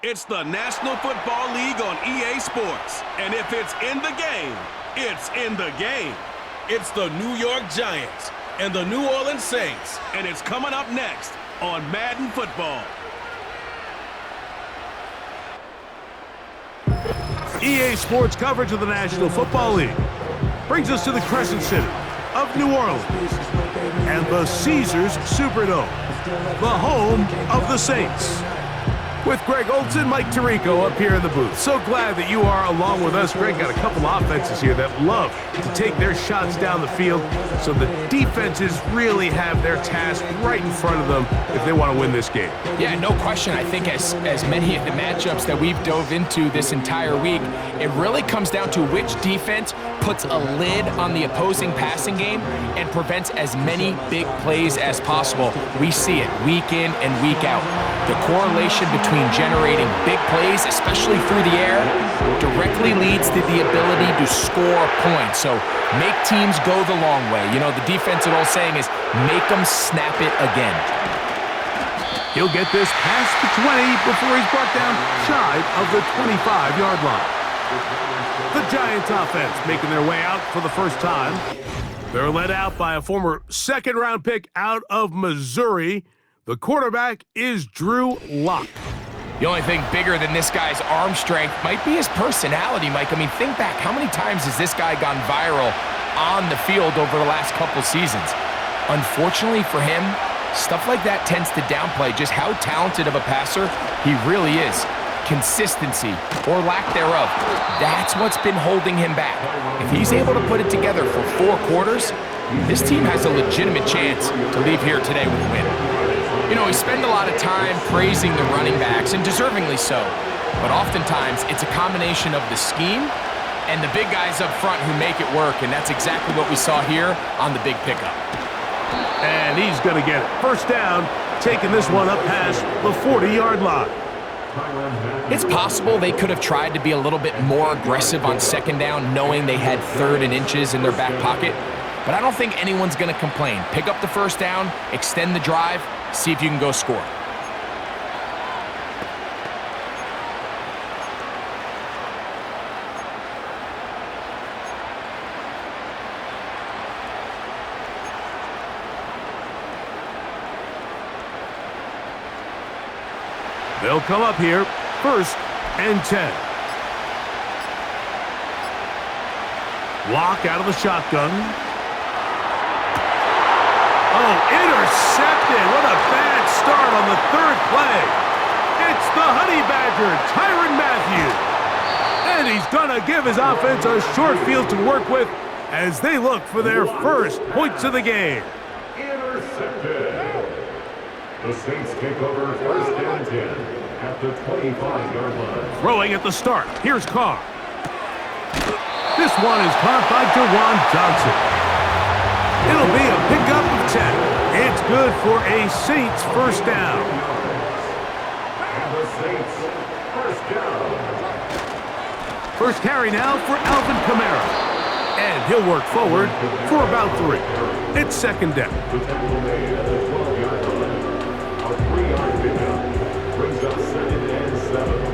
It's the National Football League on EA Sports. And if it's in the game, it's in the game. It's the New York Giants and the New Orleans Saints. And it's coming up next on Madden Football. EA Sports coverage of the National Football League brings us to the Crescent City of New Orleans and the Caesars Superdome, the home of the Saints. With Greg Olson, Mike Tirico up here in the booth. So glad that you are along with us. Greg got a couple offenses here that love to take their shots down the field, so the defenses really have their task right in front of them if they want to win this game. Yeah, no question. I think as many of the matchups that we've dove into this entire week, it really comes down to which defense puts a lid on the opposing passing game and prevents as many big plays as possible. We see it week in and week out. The correlation between generating big plays, especially through the air, directly leads to the ability to score points. So make teams go the long way. You know, the defensive old saying is, make them snap it again. He'll get this past the 20 before he's brought down shy of the 25-yard line. The Giants offense making their way out for the first time. They're led out by a former second-round pick out of Missouri. The quarterback is Drew Lock. The only thing bigger than this guy's arm strength might be his personality, Mike. I mean, think back, how many times has this guy gone viral on the field over the last couple seasons? Unfortunately for him, stuff like that tends to downplay just how talented of a passer he really is. Consistency, or lack thereof, that's what's been holding him back. If he's able to put it together for 4 quarters, this team has a legitimate chance to leave here today with a win. You know, we spend a lot of time praising the running backs, and deservingly so. But oftentimes, it's a combination of the scheme and the big guys up front who make it work, and that's exactly what we saw here on the big pickup. And he's going to get it. First down, taking this one up past the 40-yard line. It's possible they could have tried to be a little bit more aggressive on second down, knowing they had 3rd and inches in their back pocket. But I don't think anyone's going to complain. Pick up the first down, extend the drive, see if you can go score. They'll come up here, 1st and 10. Lock out of the shotgun. Oh, intercepted. What a bad start on the 3rd play. It's the Honey Badger, Tyrann Mathieu. And he's going to give his offense a short field to work with as they look for their first points of the game. Intercepted. The Saints take over 1st and 10 at the 25-yard line. Throwing at the start. Here's Carr. This one is caught by Jawan Johnson. It'll be a pickup of 10. It's good for a Saints first down. And the Saints first down. First carry now for Alvin Kamara. And he'll work forward for about 3. It's 2nd down. The tackle made at the 12-yard line. A 3-yard pickup brings up 2nd and 7.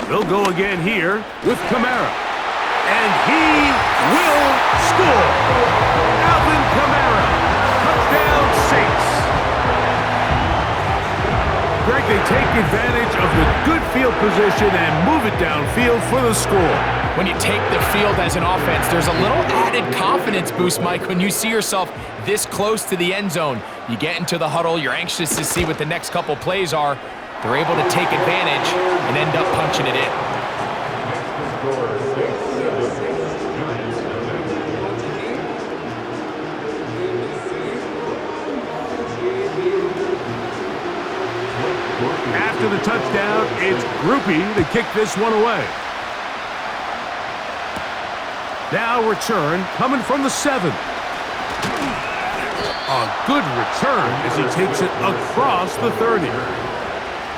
They'll go again here with Kamara. And he will score. Alvin Kamara. Touchdown Saints. Greg, they take advantage of the good field position and move it downfield for the score. When you take the field as an offense, there's a little added confidence boost, Mike, when you see yourself this close to the end zone. You get into the huddle, you're anxious to see what the next couple plays are. They're able to take advantage and end up punching it in. After the touchdown, it's Groupie to kick this one away. Now return coming from the 7. A good return as he takes it across the 30.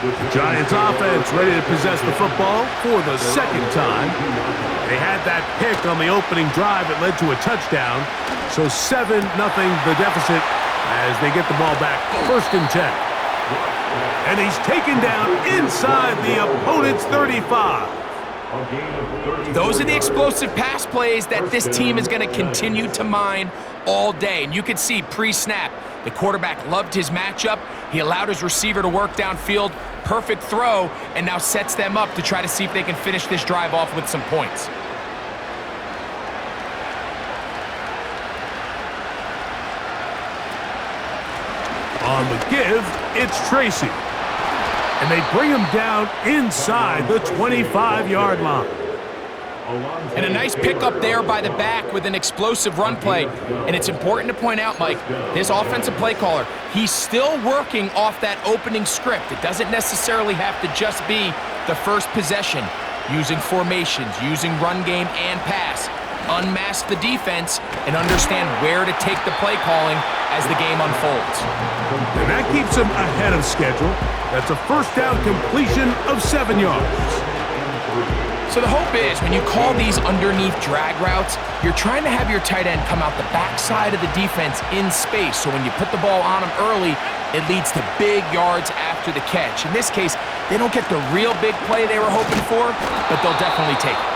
The Giants offense ready to possess the football for the second time. They had that pick on the opening drive that led to a touchdown. So 7-0 the deficit as they get the ball back, 1st and 10. And he's taken down inside the opponent's 35. Those are the explosive pass plays that this team is going to continue to mine all day. And you can see pre-snap, the quarterback loved his matchup. He allowed his receiver to work downfield. Perfect throw, and now sets them up to try to see if they can finish this drive off with some points. On the give, it's Tracy. And they bring him down inside the 25-yard line. And a nice pickup there by the back with an explosive run play. And it's important to point out, Mike, this offensive play caller, he's still working off that opening script. It doesn't necessarily have to just be the first possession. Using formations, using run game and pass. Unmask the defense and understand where to take the play calling as the game unfolds. And that keeps him ahead of schedule. That's a first down completion of 7 yards. So the hope is when you call these underneath drag routes, you're trying to have your tight end come out the backside of the defense in space. So when you put the ball on him early, it leads to big yards after the catch. In this case, they don't get the real big play they were hoping for, but they'll definitely take it.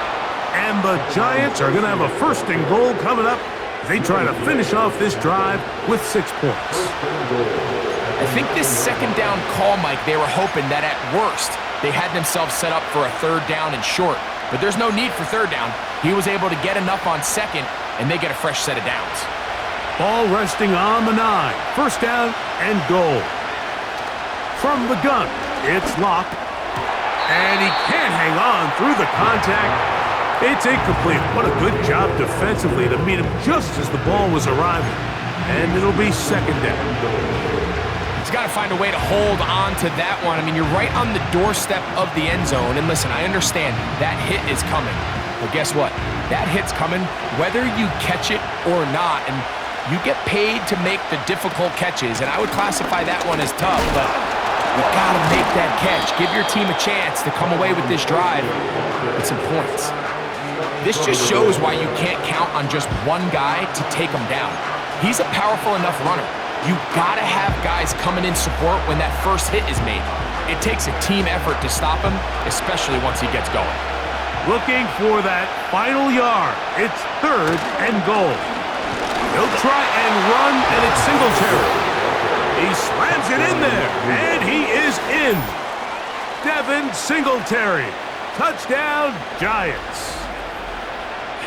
And the Giants are going to have a 1st and goal coming up. They try to finish off this drive with 6 points. I think this 2nd down call, Mike, they were hoping that at worst, they had themselves set up for a 3rd down and short. But there's no need for 3rd down. He was able to get enough on 2nd, and they get a fresh set of downs. Ball resting on the 9. 1st down and goal. From the gun, it's Locke. And he can't hang on through the contact. It's incomplete. What a good job defensively to meet him just as the ball was arriving. And it'll be 2nd down. He's got to find a way to hold on to that one. I mean, you're right on the doorstep of the end zone. And listen, I understand that hit is coming. But guess what? That hit's coming whether you catch it or not. And you get paid to make the difficult catches. And I would classify that one as tough, but you got to make that catch. Give your team a chance to come away with this drive with some points. This just shows why you can't count on just one guy to take him down. He's a powerful enough runner. You gotta have guys coming in support when that first hit is made. It takes a team effort to stop him, especially once he gets going. Looking for that final yard. It's 3rd and goal. He'll try and run, and it's Singletary. He slams it in there, and he is in. Devin Singletary. Touchdown, Giants.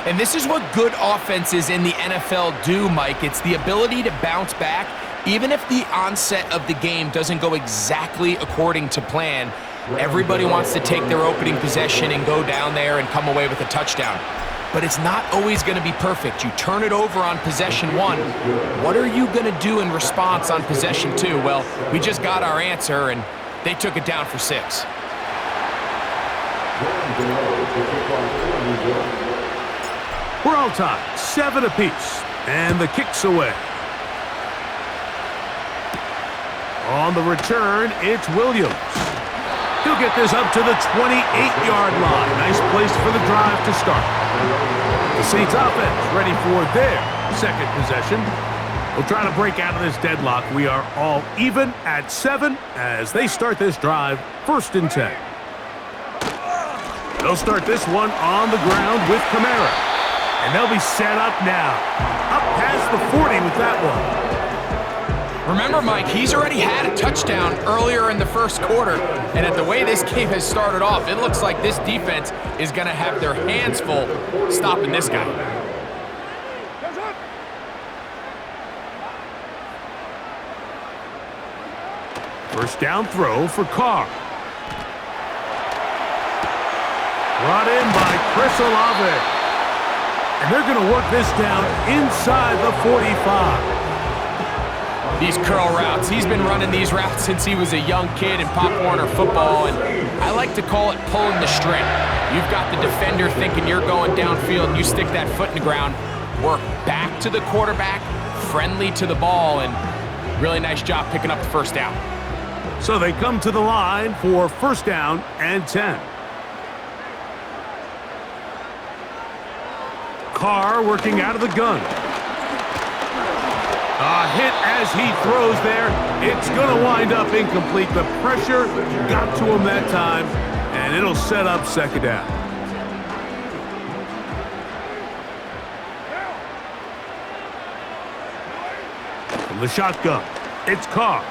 And this is what good offenses in the NFL do, Mike. It's the ability to bounce back. Even if the onset of the game doesn't go exactly according to plan, everybody wants to take their opening possession and go down there and come away with a touchdown. But it's not always going to be perfect. You turn it over on possession 1. What are you going to do in response on possession 2? Well, we just got our answer, and they took it down for 6. We're all tied, 7 apiece, and the kick's away. On the return, it's Williams. He'll get this up to the 28-yard line. Nice place for the drive to start. The Saints offense ready for their 2nd possession. We'll try to break out of this deadlock. We are all even at 7 as they start this drive, 1st and 10. They'll start this one on the ground with Kamara. And they'll be set up now. Up past the 40 with that one. Remember, Mike, he's already had a touchdown earlier in the 1st quarter. And at the way this game has started off, it looks like this defense is going to have their hands full stopping this guy. First down throw for Carr. Brought in by Chris Olave. And they're going to work this down inside the 45. These curl routes, he's been running these routes since he was a young kid in Pop Warner football, and I like to call it pulling the string. You've got the defender thinking you're going downfield, and you stick that foot in the ground, work back to the quarterback, friendly to the ball, and really nice job picking up the 1st down. So they come to the line for first down and 10. Carr working out of the gun. A hit as he throws there. It's going to wind up incomplete. The pressure got to him that time, and it'll set up second down. From the shotgun, it's Carr.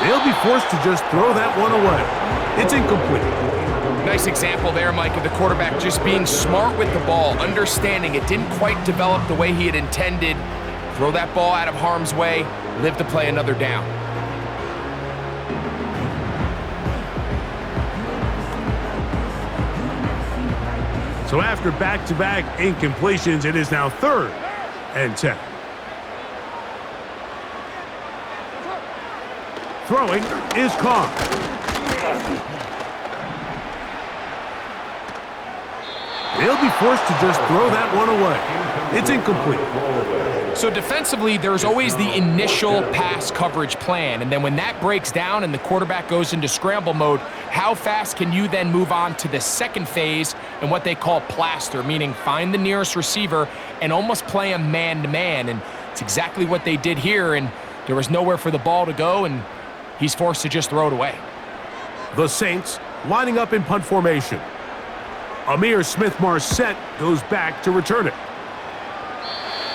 They'll be forced to just throw that one away. It's incomplete. Nice example there, Mike, of the quarterback just being smart with the ball, understanding it didn't quite develop the way he had intended. Throw that ball out of harm's way, live to play another down. So after back-to-back incompletions, it is now 3rd and 10. Throwing is Carr. They'll be forced to just throw that one away. It's incomplete. So defensively, there's always the initial pass coverage plan, and then when that breaks down and the quarterback goes into scramble mode, how fast can you then move on to the second phase and what they call plaster, meaning find the nearest receiver and almost play him man-to-man, and it's exactly what they did here, and there was nowhere for the ball to go, and he's forced to just throw it away. The Saints lining up in punt formation. Amir Smith-Marset goes back to return it.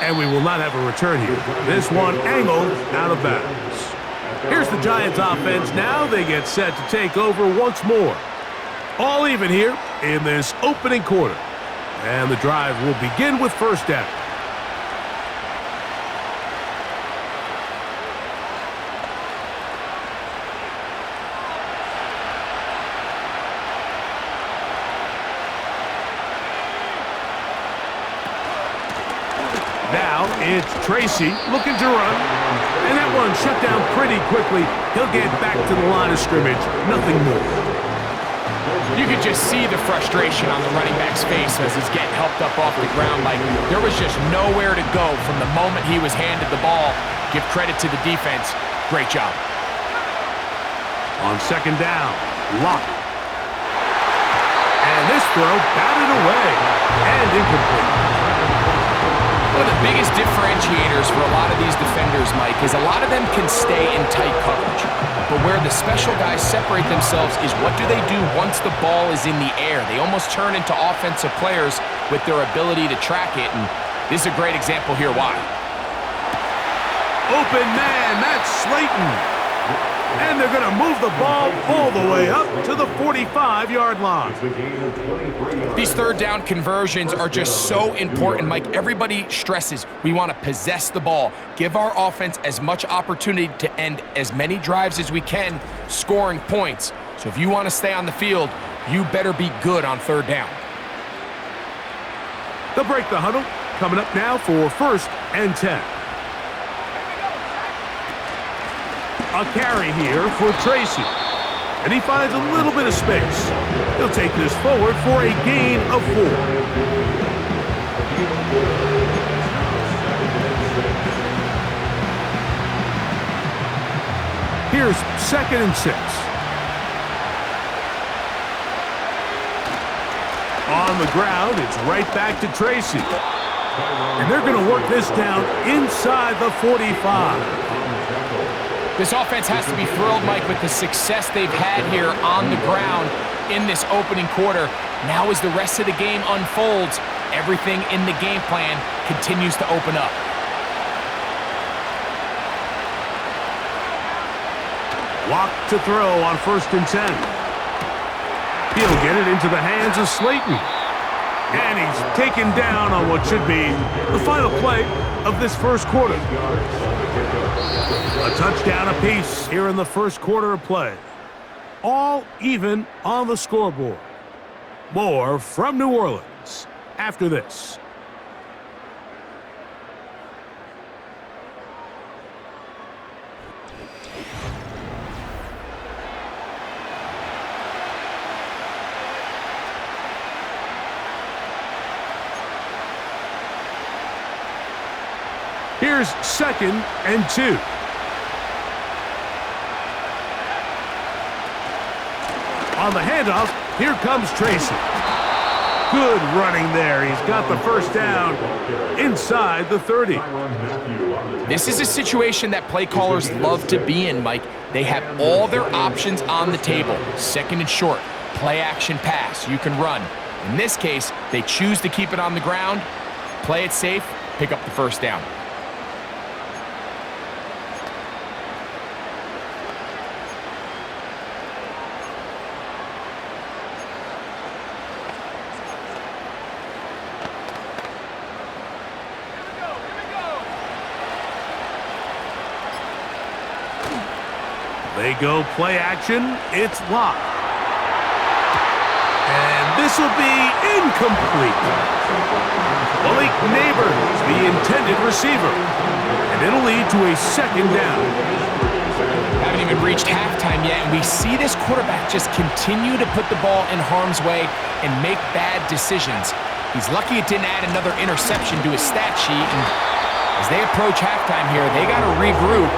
And we will not have a return here. This one angled out of bounds. Here's the Giants offense. Now they get set to take over once more. All even here in this opening quarter. And the drive will begin with first down. Now it's Tracy looking to run. And that one shut down pretty quickly. He'll get back to the line of scrimmage. Nothing more. You could just see the frustration on the running back's face as he's getting helped up off the ground. Like there was just nowhere to go from the moment he was handed the ball. Give credit to the defense. Great job. On second down, Locke. And this throw batted away and incomplete. One of the biggest differentiators for a lot of these defenders, Mike, is a lot of them can stay in tight coverage. But where the special guys separate themselves is what do they do once the ball is in the air? They almost turn into offensive players with their ability to track it, and this is a great example here why. Open man, that's Slayton. And they're going to move the ball all the way up to the 45-yard line. These third down conversions are just so important, Mike. Everybody stresses we want to possess the ball, give our offense as much opportunity to end as many drives as we can, scoring points. So if you want to stay on the field, you better be good on third down. They'll break the huddle. Coming up now for first and 10. A carry here for Tracy. And he finds a little bit of space. He'll take this forward for a gain of 4. Here's 2nd and 6. On the ground, it's right back to Tracy. And they're going to work this down inside the 45. This offense has to be thrilled, Mike, with the success they've had here on the ground in this opening quarter. Now as the rest of the game unfolds, everything in the game plan continues to open up. Walk to throw on 1st and 10. He'll get it into the hands of Slayton. And he's taken down on what should be the final play of this first quarter. A touchdown apiece here in the first quarter of play. All even on the scoreboard. More from New Orleans after this. Here's 2nd and 2. On the handoff, here comes Tracy. Good running there. He's got the first down inside the 30. This is a situation that play callers love to be in, Mike. They have all their options on the table. Second and short, play action pass, you can run. In this case, they choose to keep it on the ground, play it safe, pick up the first down. They go play action. It's locked. And this will be incomplete. Malik Neighbors, the intended receiver. And it'll lead to a second down. Haven't even reached halftime yet, and we see this quarterback just continue to put the ball in harm's way and make bad decisions. He's lucky it didn't add another interception to his stat sheet, and as they approach halftime here, they got to regroup.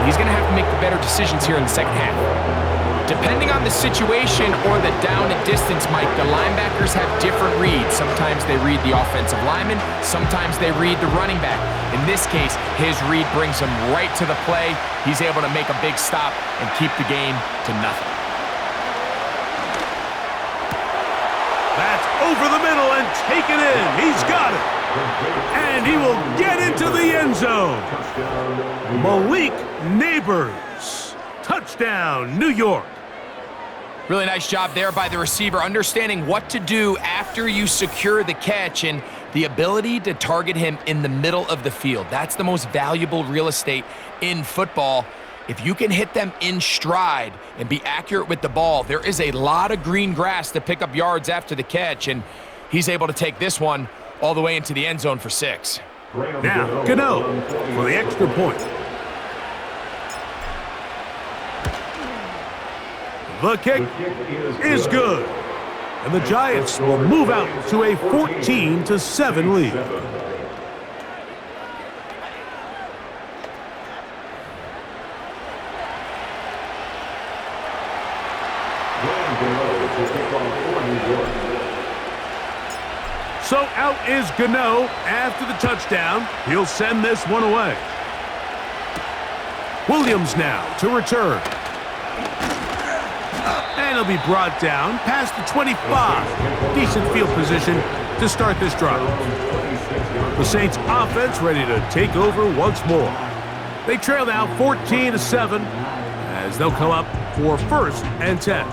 He's going to have to make the better decisions here in the second half. Depending on the situation or the down and distance, Mike, the linebackers have different reads. Sometimes they read the offensive lineman, sometimes they read the running back. In this case, his read brings him right to the play. He's able to make a big stop and keep the game to nothing. That's over the middle and taken in. He's got it. And he will get into the end zone. Malik Neighbors. Touchdown, New York. Really nice job there by the receiver, understanding what to do after you secure the catch and the ability to target him in the middle of the field. That's the most valuable real estate in football. If you can hit them in stride and be accurate with the ball, there is a lot of green grass to pick up yards after the catch, and he's able to take this one all the way into the end zone for 6. Now, Gano for the extra point. The kick is good. And the Giants will move out to a 14-7 lead. So out is Gano after the touchdown. He'll send this one away. Williams now to return. And he'll be brought down past the 25. Decent field position to start this drive. The Saints offense ready to take over once more. They trail now 14-7 as they'll come up for 1st and 10.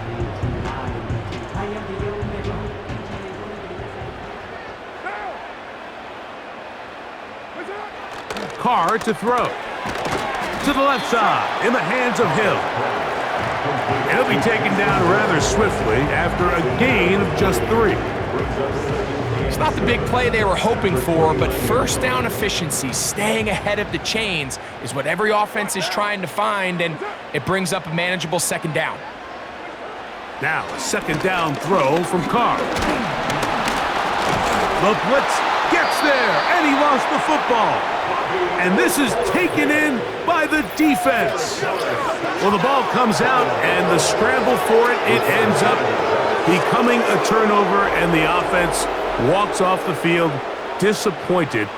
Carr to throw. To the left side, in the hands of Hill. And he'll be taken down rather swiftly after a gain of just 3. It's not the big play they were hoping for, but first down efficiency, staying ahead of the chains, is what every offense is trying to find, and it brings up a manageable second down. Now a second down throw from Carr. The blitz gets there, and he lost the football. And this is taken in by the defense. Well, the ball comes out, and the scramble for it, it ends up becoming a turnover, and the offense walks off the field disappointed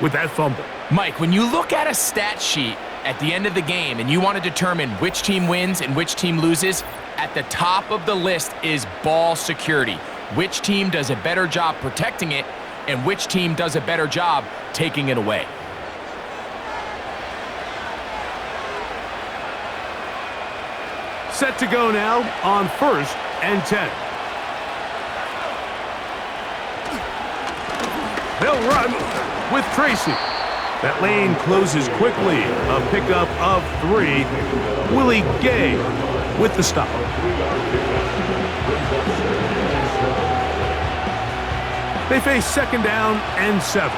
with that fumble. Mike, when you look at a stat sheet at the end of the game and you want to determine which team wins and which team loses, at the top of the list is ball security. Which team does a better job protecting it and which team does a better job taking it away. Set to go now on 1st and 10. They'll run with Tracy. That lane closes quickly. A pickup of 3. Willie Gay with the stop. They face second down and 7.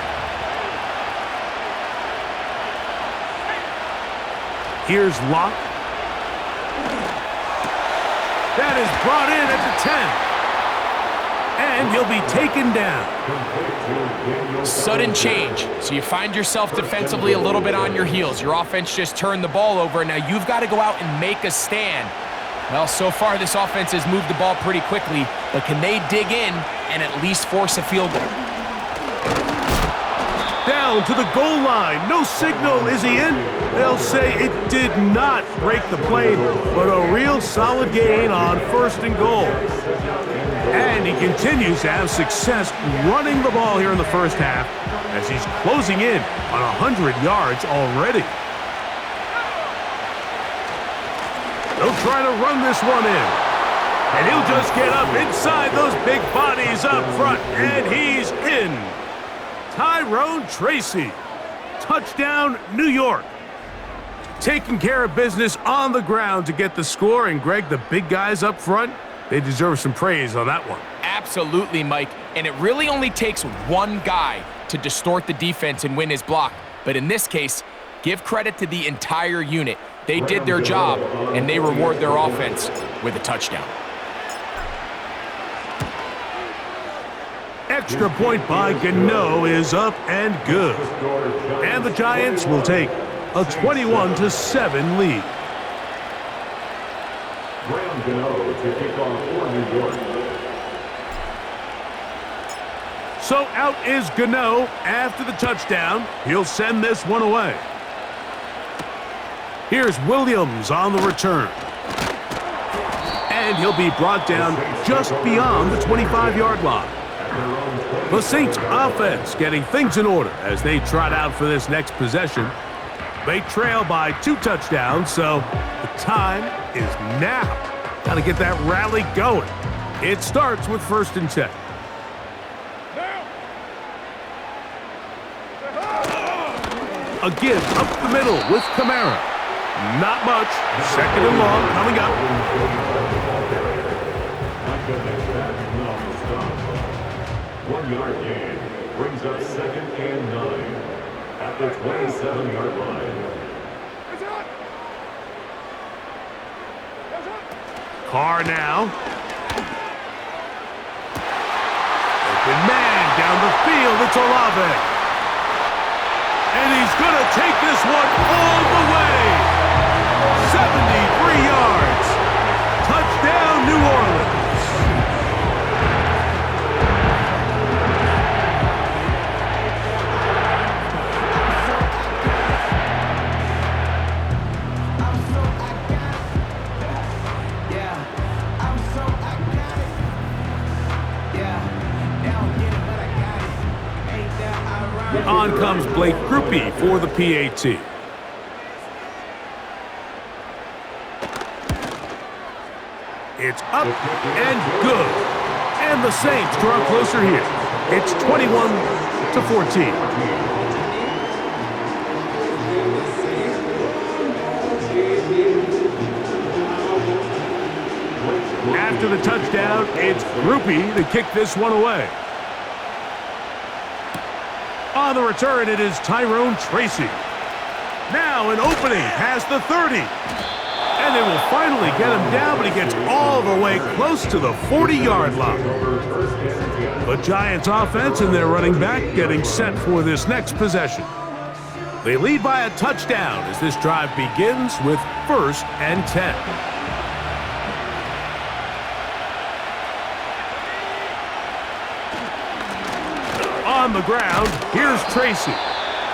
Here's Locke. That is brought in at the 10. And he'll be taken down. Sudden change. So you find yourself defensively a little bit on your heels. Your offense just turned the ball over. Now you've got to go out and make a stand. Well, so far this offense has moved the ball pretty quickly, but can they dig in and at least force a field goal? Down to the goal line. No signal. Is he in? They'll say it did not break the plane, but a real solid gain on 1st and goal. And he continues to have success running the ball here in the first half as he's closing in on 100 yards already. They'll try to run this one in. And he'll just get up inside those big bodies up front, and he's in. Tyrone Tracy. Touchdown, New York. Taking care of business on the ground to get the score, and Greg, the big guys up front, they deserve some praise on that one. Absolutely, Mike. And it really only takes one guy to distort the defense and win his block. But in this case, give credit to the entire unit. They did their job, and they reward their offense with a touchdown. Extra point by Gano is up and good. And the Giants will take a 21-7 lead. Gano to kick off for New York. So out is Gano after the touchdown. He'll send this one away. Here's Williams on the return. And he'll be brought down just beyond the 25-yard line. The Saints offense getting things in order as they trot out for this next possession. They trail by 2 touchdowns, so the time is now. Got to get that rally going. It starts with 1st and 10. A give up the middle with Kamara. Not much. 2nd and long coming up. One-yard gain brings up 2nd and 9 at the 27-yard line. Carr now. Open man down the field. It's Olave. And he's going to take this one all the way. 73 yards. Touchdown, New Orleans. On comes Blake Grupe for the PAT. It's up and good. And the Saints draw closer here. It's 21-14. After the touchdown, it's Grupe to kick this one away. On the return, it is Tyrone Tracy. Now an opening past the 30. And they will finally get him down, but he gets all the way close to the 40-yard line. The Giants offense and their running back getting set for this next possession. They lead by a touchdown as this drive begins with 1st and 10. On the ground, here's Tracy.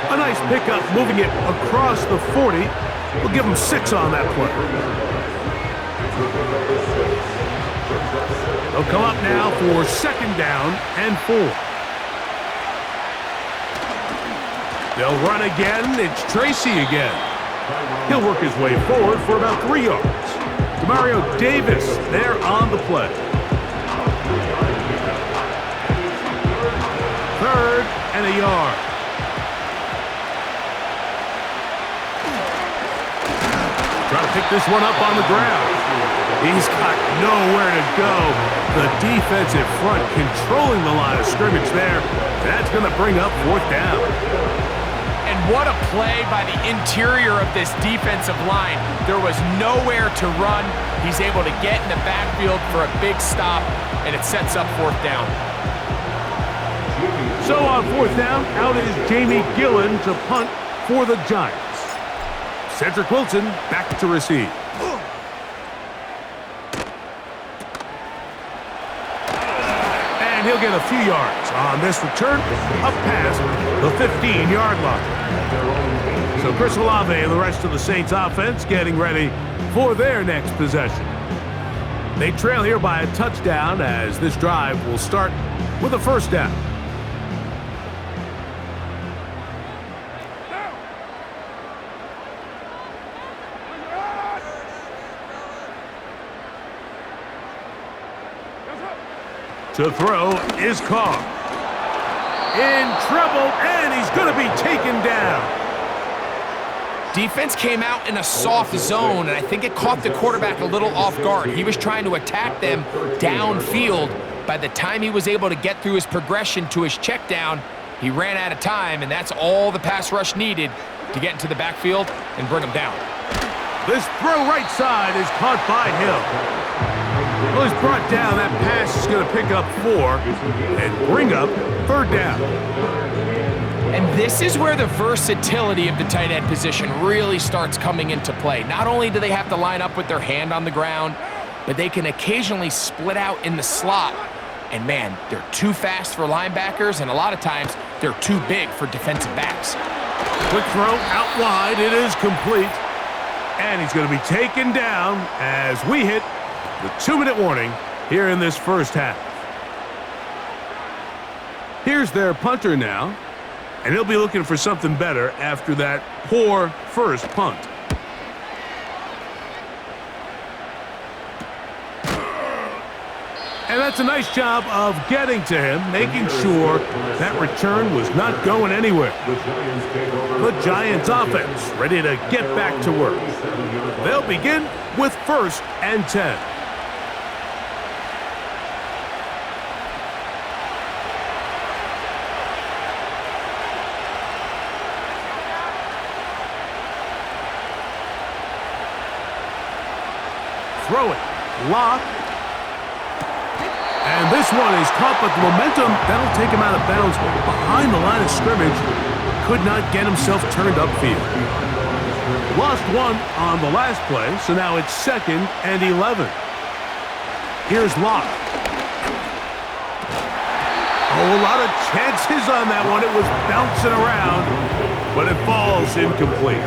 A nice pickup moving it across the 40. We'll give him 6 on that play. They'll come up now for 2nd down and 4. They'll run again. It's Tracy again. He'll work his way forward for about 3 yards. Demario Davis there on the play. 3rd and a yard. Trying to pick this one up on the ground. He's got nowhere to go. The defensive front controlling the line of scrimmage there. That's going to bring up 4th down. And what a play by the interior of this defensive line. There was nowhere to run. He's able to get in the backfield for a big stop, and it sets up 4th down. So on 4th down, out is Jamie Gillen to punt for the Giants. Cedric Wilson back to receive. he'll get a few yards on this return up past the 15-yard line. So Chris Olave and the rest of the Saints offense getting ready for their next possession. They trail here by a touchdown as this drive will start with a first down. To throw is Carr. In trouble, and he's going to be taken down. Defense came out in a soft zone, and I think it caught the quarterback a little off guard. He was trying to attack them downfield. By the time he was able to get through his progression to his check down, he ran out of time, and that's all the pass rush needed to get into the backfield and bring him down. This throw right side is caught by Hill. Well, he's brought down. That pass is going to pick up 4 and bring up third down. And this is where the versatility of the tight end position really starts coming into play. Not only do they have to line up with their hand on the ground, but they can occasionally split out in the slot. And man, they're too fast for linebackers, and a lot of times they're too big for defensive backs. Quick throw out wide. It is complete. And he's going to be taken down as we hit the 2-minute warning here in this first half. Here's their punter now, and he'll be looking for something better after that poor first punt. And that's a nice job of getting to him, making sure that return was not going anywhere. The Giants offense ready to get back to work. They'll begin with 1st and 10. Throw it, lock, and this one is caught, but the momentum, that'll take him out of bounds behind the line of scrimmage. Could not get himself turned upfield. Lost 1 on the last play, so now it's 2nd and 11. Here's Locke. Oh, a lot of chances on that one. It was bouncing around, but it falls incomplete.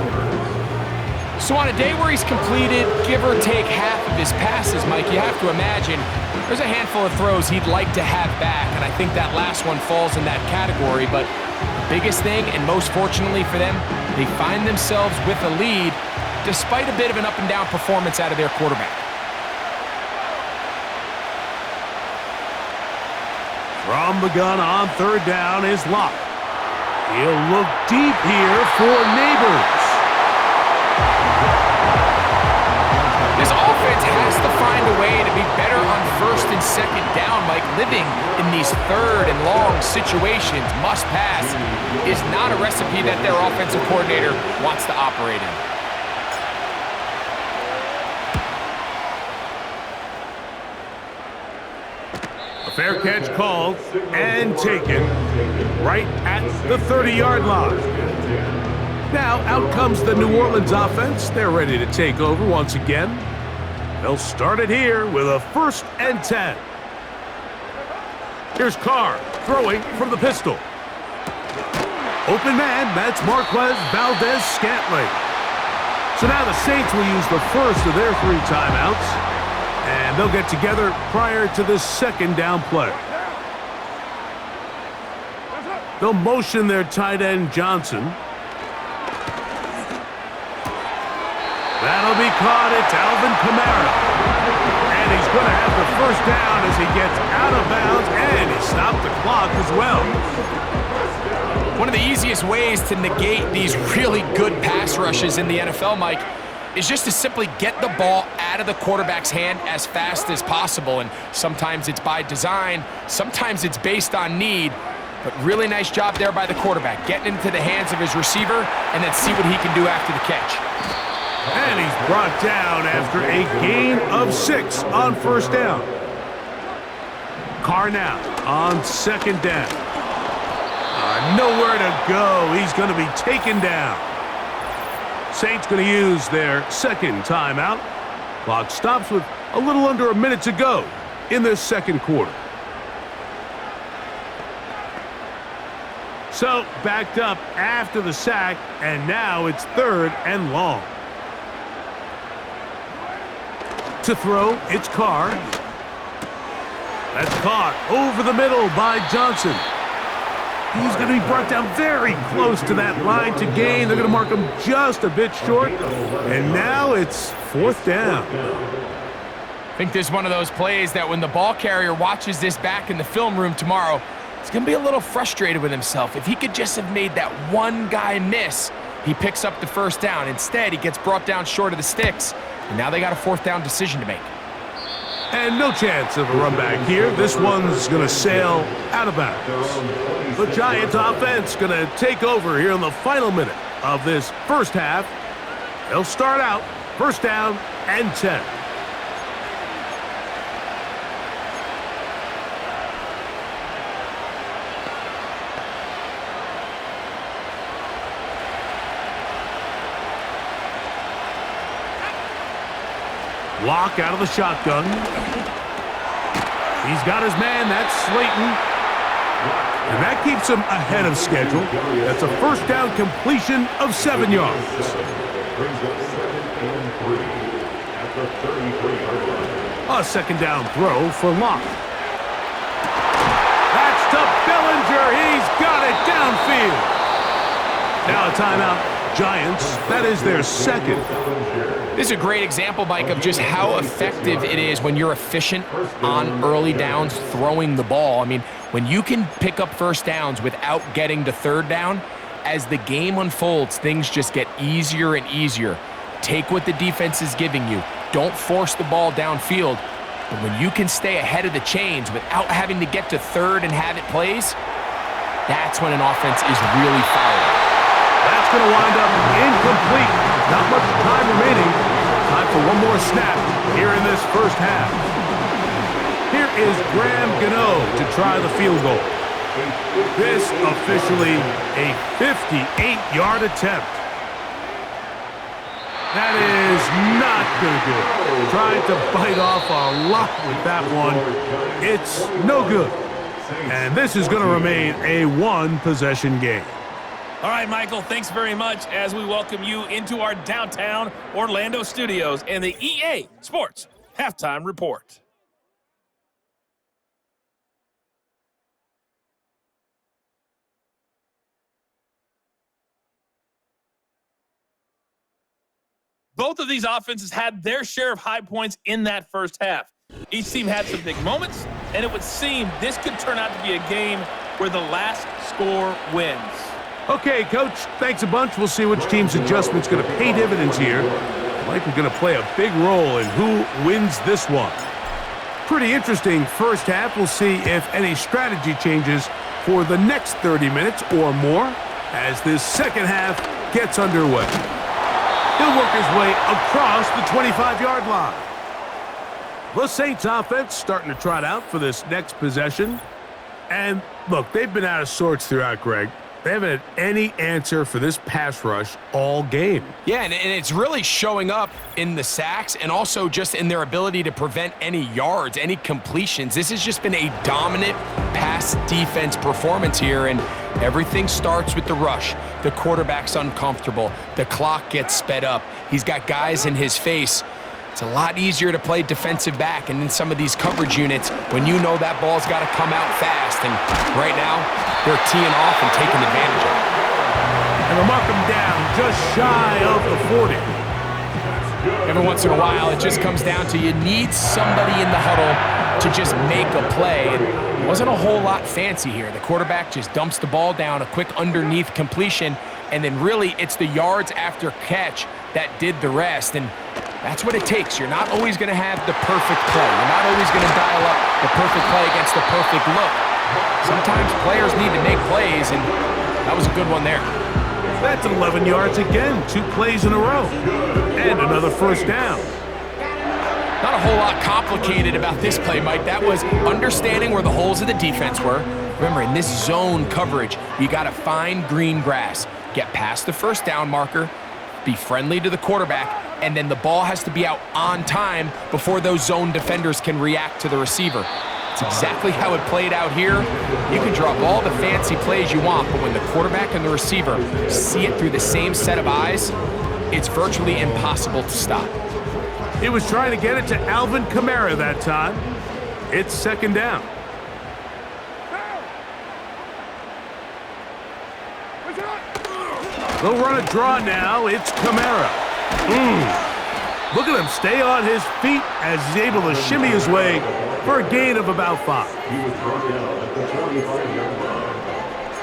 So on a day where he's completed, give or take half of his passes, Mike, you have to imagine there's a handful of throws he'd like to have back, and I think that last one falls in that category. But the biggest thing, and most fortunately for them, they find themselves with a lead despite a bit of an up-and-down performance out of their quarterback. From the gun on 3rd down is Locke. He'll look deep here for Neighbors. This offense has to find a way to be better on 1st and 2nd down, Mike. Living in these 3rd and long situations, must pass, is not a recipe that their offensive coordinator wants to operate in. A fair catch called and taken right at the 30-yard line. Now out comes the New Orleans offense. They're ready to take over once again. They'll start it here with a 1st and 10. Here's Carr throwing from the pistol. Open man, that's Marquez Valdez-Scantling. So now the Saints will use the first of their 3 timeouts, and they'll get together prior to this 2nd down play. They'll motion their tight end Johnson. That'll be caught. It's Alvin Kamara. And he's going to have the 1st down as he gets out of bounds, and he stopped the clock as well. One of the easiest ways to negate these really good pass rushes in the NFL, Mike, is just to simply get the ball out of the quarterback's hand as fast as possible. And sometimes it's by design, sometimes it's based on need. But really nice job there by the quarterback, getting into the hands of his receiver and then see what he can do after the catch. And he's brought down after a gain of 6 on 1st down. Carr now on 2nd down. Nowhere to go. He's going to be taken down. Saints going to use their 2nd timeout. Clock stops with a little under a minute to go in this 2nd quarter. So, backed up after the sack, and now it's 3rd and long. To throw, it's Carr. That's caught over the middle by Johnson. He's going to be brought down very close to that line to gain. They're going to mark him just a bit short. And now it's 4th down. I think this is one of those plays that when the ball carrier watches this back in the film room tomorrow, he's going to be a little frustrated with himself. If he could just have made that one guy miss, he picks up the 1st down. Instead, he gets brought down short of the sticks. And now they got a 4th down decision to make. And no chance of a run back here. This one's going to sail out of bounds. The Giants offense going to take over here in the final minute of this first half. They'll start out 1st down and 10. Lock out of the shotgun. He's got his man. That's Slayton. And that keeps him ahead of schedule. That's a 1st down completion of 7 yards. A 2nd down throw for Locke. That's to Bellinger. He's got it downfield. Now a timeout. Giants, that is their 2nd. This is a great example, Mike, of just how effective it is when you're efficient on early downs throwing the ball. I mean, when you can pick up 1st downs without getting to 3rd down, as the game unfolds, things just get easier and easier. Take what the defense is giving you. Don't force the ball downfield. But when you can stay ahead of the chains without having to get to 3rd and have it plays, that's when an offense is really firing. That's going to wind up incomplete. Not much time remaining. Time for one more snap here in this first half. Here is Graham Gano to try the field goal. This officially a 58-yard attempt. That is not going to do it. Trying to bite off a lot with that one. It's no good. And this is going to remain a 1-possession game. All right, Michael, thanks very much as we welcome you into our downtown Orlando studios and the EA Sports Halftime Report. Both of these offenses had their share of high points in that first half. Each team had some big moments, and it would seem this could turn out to be a game where the last score wins. Okay, Coach, thanks a bunch. We'll see which team's adjustment's going to pay dividends here. Likely going to play a big role in who wins this one. Pretty interesting first half. We'll see if any strategy changes for the next 30 minutes or more as this second half gets underway. He'll work his way across the 25-yard line. The Saints offense starting to trot out for this next possession. And look, they've been out of sorts throughout, Greg. They haven't had any answer for this pass rush all game. Yeah, and it's really showing up in the sacks and also just in their ability to prevent any yards, any completions. This has just been a dominant pass defense performance here, and everything starts with the rush. The quarterback's uncomfortable. The clock gets sped up. He's got guys in his face. It's a lot easier to play defensive back and in some of these coverage units when you know that ball's got to come out fast. And right now, they're teeing off and taking advantage of it. And they'll mark him down just shy of the 40. Every once in a while, it just comes down to you need somebody in the huddle to just make a play. And it wasn't a whole lot fancy here. The quarterback just dumps the ball down, a quick underneath completion, and then really it's the yards after catch that did the rest. And that's what it takes. You're not always going to have the perfect play. You're not always going to dial up the perfect play against the perfect look. Sometimes players need to make plays, and that was a good one there. That's 11 yards again, 2 plays in a row. And another first down. Not a whole lot complicated about this play, Mike. That was understanding where the holes of the defense were. Remember, in this zone coverage, you got to find green grass. Get past the first down marker, be friendly to the quarterback, and then the ball has to be out on time before those zone defenders can react to the receiver. It's That's exactly how it played out here. You can draw up all the fancy plays you want, but when the quarterback and the receiver see it through the same set of eyes, it's virtually impossible to stop. He was trying to get it to Alvin Kamara that time. It's second down. They'll run a draw now. It's Kamara. Look at him stay on his feet as he's able to shimmy his way for a gain of about 5. He was brought down at the 25-yard line.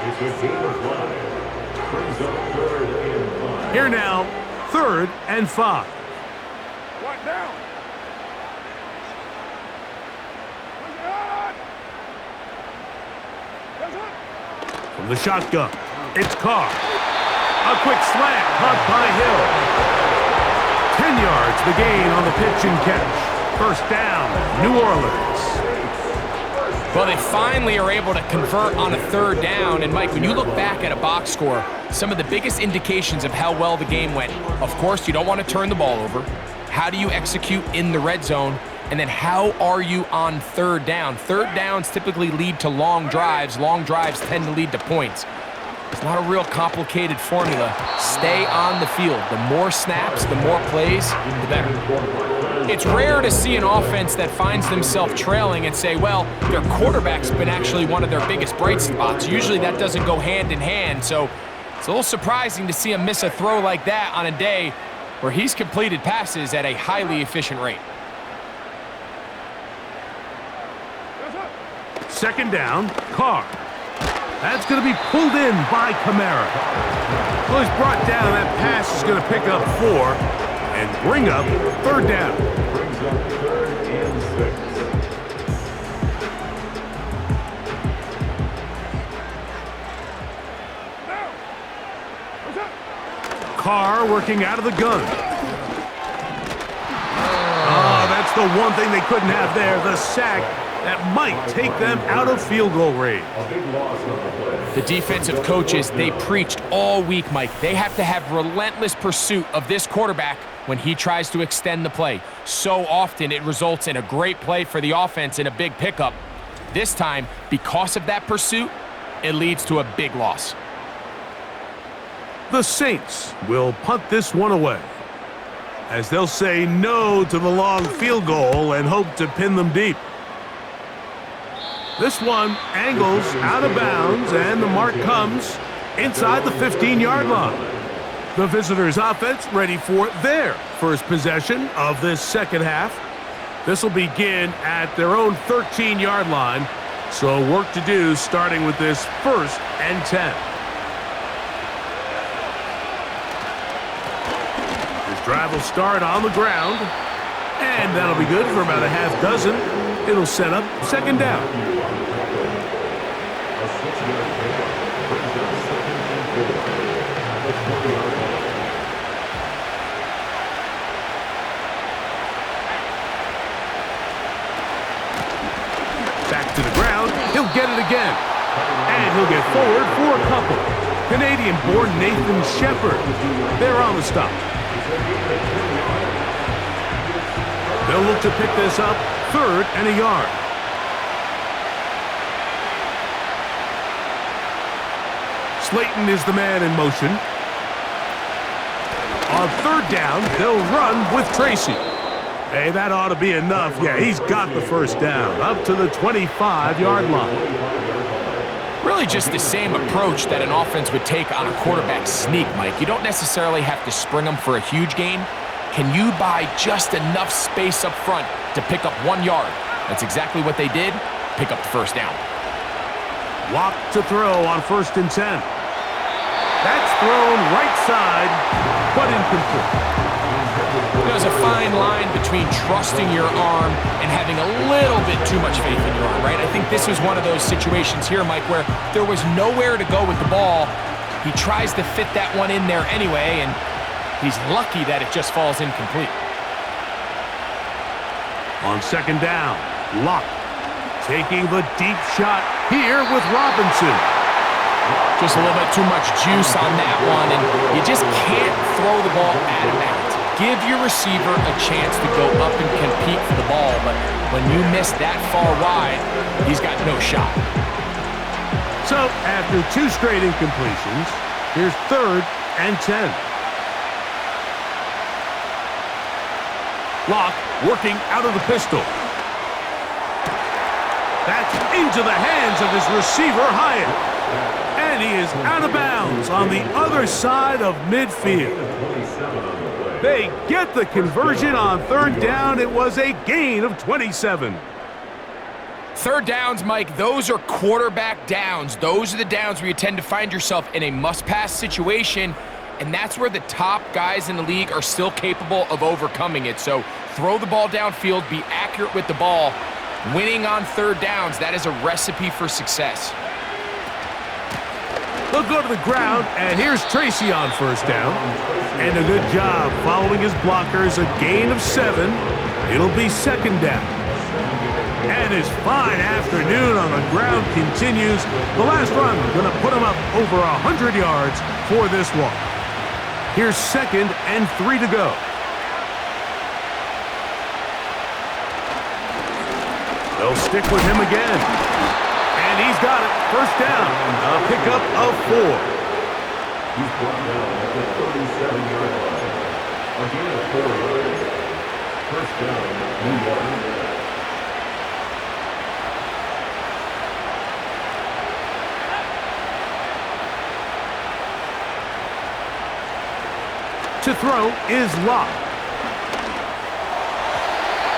It's a gain of 5. Brings up 3rd and 5. Here now, 3rd and 5. What now? From the shotgun, it's Carr. A quick slant, caught by Hill. 10 yards, the gain on the pitch and catch. First down, New Orleans. Well, they finally are able to convert on a 3rd down. And, Mike, when you look back at a box score, some of the biggest indications of how well the game went, of course, you don't want to turn the ball over. How do you execute in the red zone? And then how are you on 3rd down? 3rd downs typically lead to long drives. Long drives tend to lead to points. It's not a real complicated formula. Stay on the field. The more snaps, the more plays, the better. It's rare to see an offense that finds themselves trailing and say, well, their quarterback's been actually one of their biggest bright spots. Usually that doesn't go hand in hand, so it's a little surprising to see him miss a throw like that on a day where he's completed passes at a highly efficient rate. Second down, Carr. That's going to be pulled in by Kamara. Well, he's brought down. That pass is going to pick up 4 and bring up 3rd down. Brings up 3rd and 6. Carr working out of the gun. Oh, that's the one thing they couldn't have there, the sack that might take them out of field goal range. A big loss on the play. The defensive coaches, they preached all week, Mike. They have to have relentless pursuit of this quarterback when he tries to extend the play. So often it results in a great play for the offense and a big pickup. This time, because of that pursuit, it leads to a big loss. The Saints will punt this one away, as they'll say no to the long field goal and hope to pin them deep. This one angles out of bounds, and the mark comes inside the 15-yard line. The visitors' offense ready for their first possession of this second half. This will begin at their own 13-yard line, so work to do starting with this 1st and 10. This drive will start on the ground, and that'll be good for about a half dozen. It'll set up second down. A 6-yard pickup brings up 2nd and 4 at the 20-yard line. Back to the ground, he'll get it again. And he'll get forward for a couple. Canadian-born Nathan Shepard. They're on the stop. They'll look to pick this up 3rd and a yard. Slayton is the man in motion. On 3rd down, they'll run with Tracy. Hey, that ought to be enough. Yeah, he's got the first down, up to the 25-yard line. Really just the same approach that an offense would take on a quarterback sneak, Mike. You don't necessarily have to spring them for a huge gain. Can you buy just enough space up front to pick up 1 yard? That's exactly what they did. Pick up the first down. Lock to throw on 1st and 10. That's thrown right side, but incomplete. There's a fine line between trusting your arm and having a little bit too much faith in your arm, right? I think this is one of those situations here, Mike, where there was nowhere to go with the ball. He tries to fit that one in there anyway, and he's lucky that it just falls incomplete. On 2nd down, Locke taking the deep shot here with Robinson. Just a little bit too much juice on that one, and you just can't throw the ball out of bounds. give your receiver a chance to go up and compete for the ball, but when you miss that far wide, he's got no shot. So, after 2 straight incompletions, here's 3rd and 10. Locke working out of the pistol. That's into the hands of his receiver, Hyatt. And he is out of bounds on the other side of midfield. They get the conversion on 3rd down. It was a gain of 27. 3rd downs, Mike, those are quarterback downs. Those are the downs where you tend to find yourself in a must-pass situation, and that's where the top guys in the league are still capable of overcoming it. So throw the ball downfield, be accurate with the ball. Winning on 3rd downs, that is a recipe for success. They'll go to the ground, and here's Tracy on 1st down. And a good job following his blockers, a gain of 7. It'll be 2nd down. And his fine afternoon on the ground continues. The last run going to put him up over 100 yards for this one. Here's 2nd and 3 to go. They'll stick with him again. And he's got it. 1st down. A pickup of 4. He's brought down at the 37-yard line. Again, a 4 yards. 1st down, New York. To throw is Locke.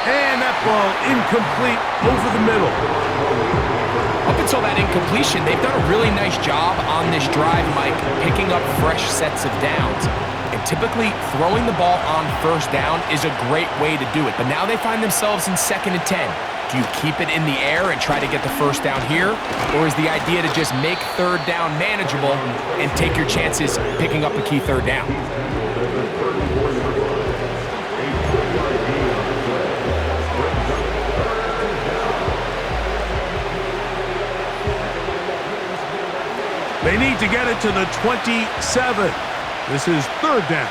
And that ball incomplete over the middle. Up until that incompletion, they've done a really nice job on this drive, Mike, picking up fresh sets of downs. And typically, throwing the ball on 1st down is a great way to do it. But now they find themselves in 2nd and 10. Do you keep it in the air and try to get the 1st down here? Or is the idea to just make 3rd down manageable and take your chances picking up a key 3rd down? They need to get it to the 27. This is 3rd down.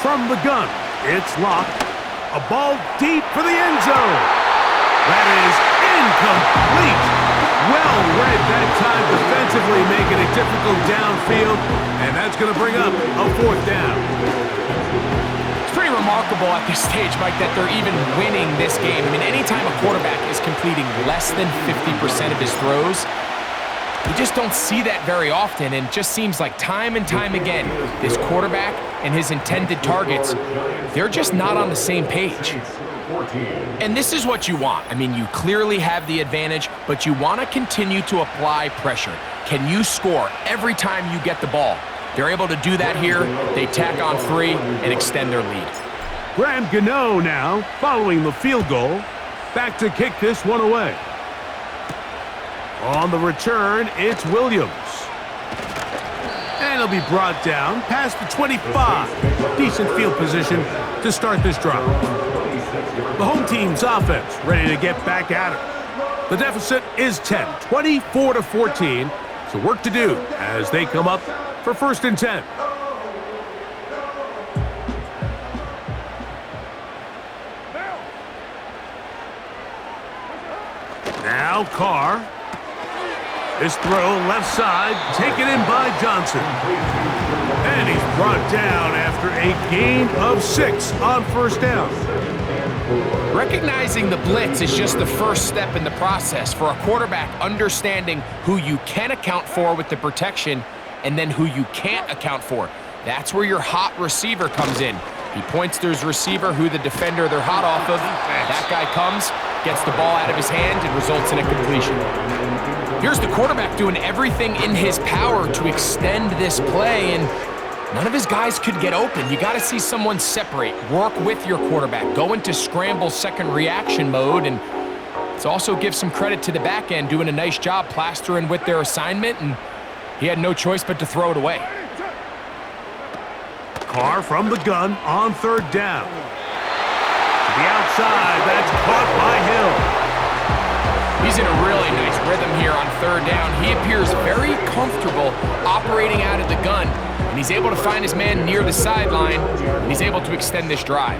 From the gun, it's Locke. A ball deep for the end zone. That is incomplete. Well read that time defensively, making it difficult downfield, and that's going to bring up a 4th down. Remarkable at this stage, Mike, that they're even winning this game. I mean, anytime a quarterback is completing less than 50% of his throws, you just don't see that very often, and just seems like time and time again, this quarterback and his intended targets, they're just not on the same page. And this is what you want. I mean, you clearly have the advantage, but you want to continue to apply pressure. Can you score every time you get the ball? They're able to do that here. They tack on 3 and extend their lead. Graham Gano now, following the field goal, back to kick this one away. On the return, it's Williams. And he'll be brought down past the 25. Decent field position to start this drive. The home team's offense ready to get back at it. The deficit is 10, 24-14. So work to do as they come up for 1st and 10. Now Carr. This throw left side, taken in by Johnson. And he's brought down after a gain of 6 on 1st down. Recognizing the blitz is just the first step in the process for a quarterback, understanding who you can account for with the protection and then who you can't account for. That's where your hot receiver comes in. He points to his receiver, who the defender they're hot off of. That guy comes, gets the ball out of his hand, and results in a completion. Here's the quarterback doing everything in his power to extend this play, and none of his guys could get open. You got to see someone separate, work with your quarterback, go into scramble second reaction mode, and let's also give some credit to the back end doing a nice job plastering with their assignment, and he had no choice but to throw it away. Carr from the gun on 3rd down. To the outside, that's caught by Hill. He's in a really nice rhythm here on third down. He appears very comfortable operating out of the gun, and he's able to find his man near the sideline, and he's able to extend this drive.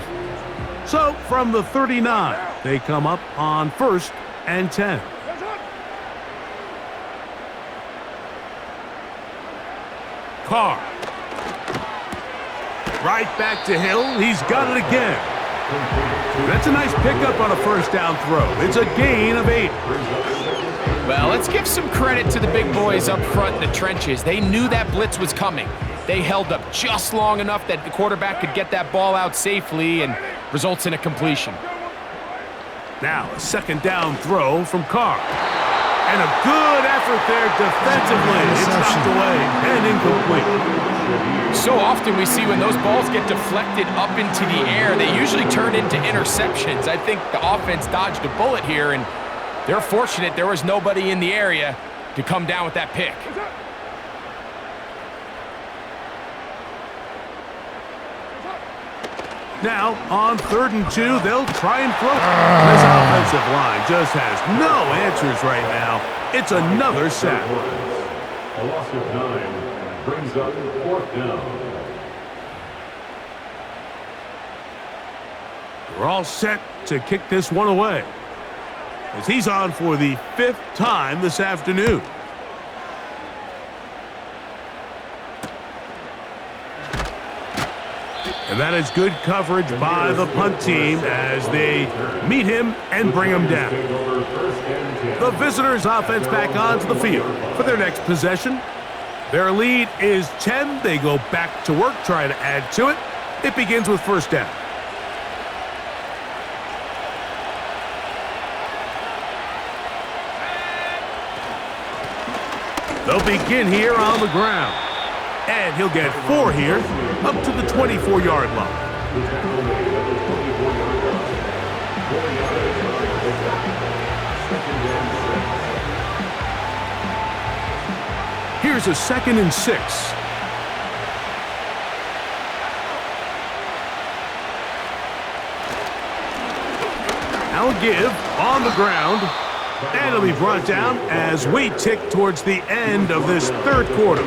So from the 39, they come up on 1st and 10. Carr. Right back to Hill. He's got it again. That's a nice pickup on a first down throw. It's a gain of 8. Well, let's give some credit to the big boys up front in the trenches. They knew that blitz was coming. They held up just long enough that the quarterback could get that ball out safely and results in a completion. Now a second down throw from Carr. And a good effort there defensively. It's knocked away and incomplete. So often we see when those balls get deflected up into the air, they usually turn into interceptions. I think the offense dodged a bullet here, and they're fortunate there was nobody in the area to come down with that pick. Now, on 3rd and 2, they'll try and throw. This offensive line just has no answers right now. It's another sack. A loss of 9 brings up 4th down. We're all set to kick this one away, as he's on for the 5th time this afternoon. And that is good coverage by the punt team as they meet him and bring him down. The visitors' offense back onto the field for their next possession. Their lead is 10. They go back to work, trying to add to it. It begins with first down. They'll begin here on the ground. And he'll get 4 here, up to the 24-yard line. Here's a 2nd and 6. Now a give on the ground. And it'll be brought down as we tick towards the end of this 3rd quarter.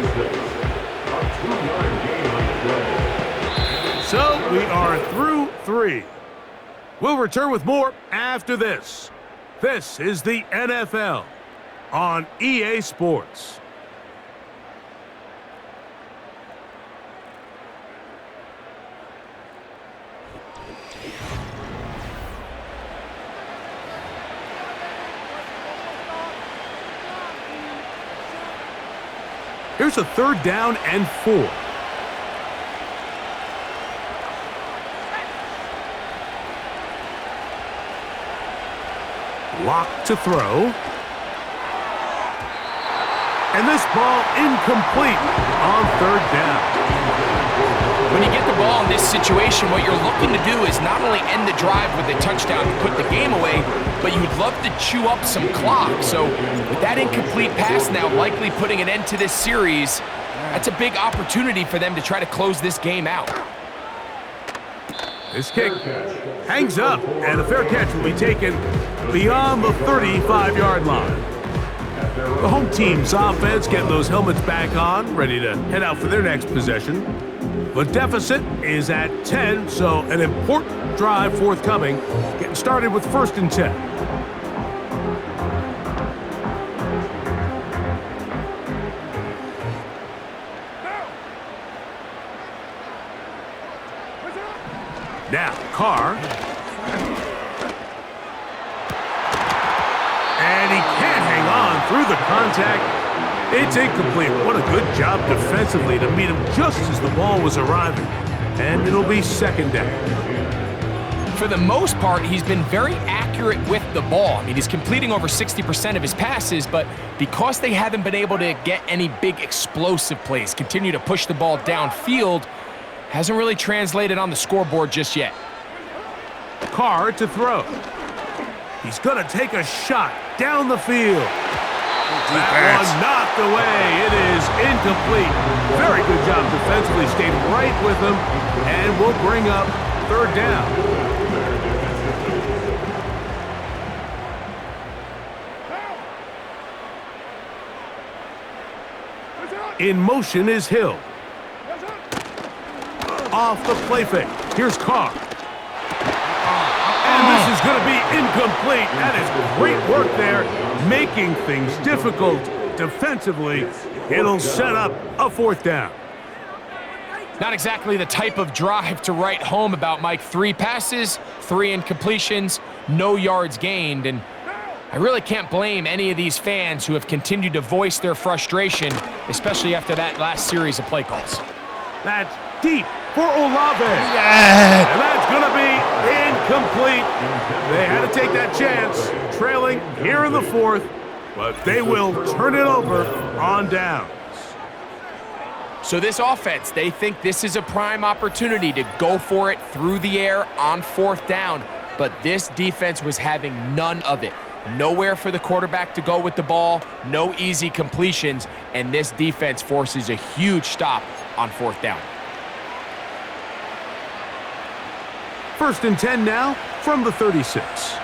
So we are through 3. We'll return with more after this. This is the NFL on EA Sports. Here's a 3rd down and 4. Lock to throw. And this ball incomplete on 3rd down. When you get the ball in this situation, what you're looking to do is not only end the drive with a touchdown to put the game away, but you would love to chew up some clock. So with that incomplete pass now likely putting an end to this series, that's a big opportunity for them to try to close this game out. This kick hangs up, and a fair catch will be taken beyond the 35-yard line. The home team's offense getting those helmets back on, ready to head out for their next possession. The deficit is at 10, so an important drive forthcoming, getting started with 1st and 10. Now, Carr. And he can't hang on through the contact. It's incomplete. What a good job defensively to meet him just as the ball was arriving. And it'll be 2nd down. For the most part, he's been very accurate with the ball. I mean, he's completing over 60% of his passes, but because they haven't been able to get any big explosive plays, continue to push the ball downfield, hasn't really translated on the scoreboard just yet. Carr to throw. He's going to take a shot down the field. That one knocked away. It is incomplete. Very good job defensively. Stayed right with him. And we'll bring up 3rd down. In motion is Hill. Off the play fake. Here's Carr. And this is going to be incomplete. That is great work there, making things difficult defensively. It'll set up a 4th down. Not exactly the type of drive to write home about, Mike. 3 passes, 3 incompletions, no yards gained. And I really can't blame any of these fans who have continued to voice their frustration, especially after that last series of play calls. That's deep for Olave. Yeah. And that's going to be incomplete. They had to take that chance, trailing here in the 4th, but they will turn it over on down. So this offense, they think this is a prime opportunity to go for it through the air on 4th down, but this defense was having none of it. Nowhere for the quarterback to go with the ball, no easy completions, and this defense forces a huge stop on 4th down. 1st and 10 now from the 36.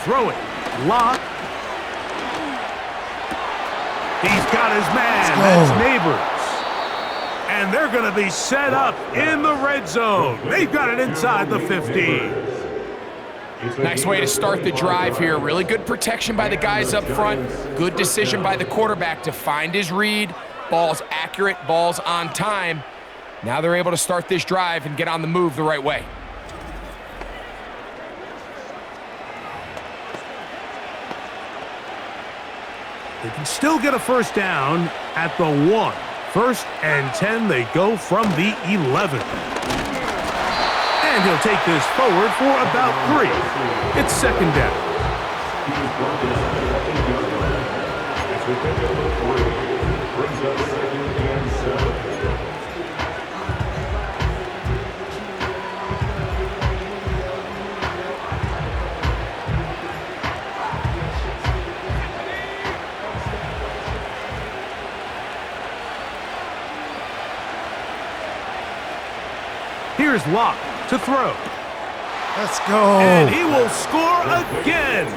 Throw it. Lock. He's got his man. That's Neighbors. And they're going to be set up in the red zone. They've got it inside the 15. Nice way to start the drive here. Really good protection by the guys up front. Good decision by the quarterback to find his read. Ball's accurate, ball's on time. Now they're able to start this drive and get on the move the right way. They can still get a 1st down at the 1. 1st and 10, they go from the 11. And he'll take this forward for about 3. It's 2nd down. Brings up 2nd and 7. Here's Locke to throw. Let's go. And he will score again.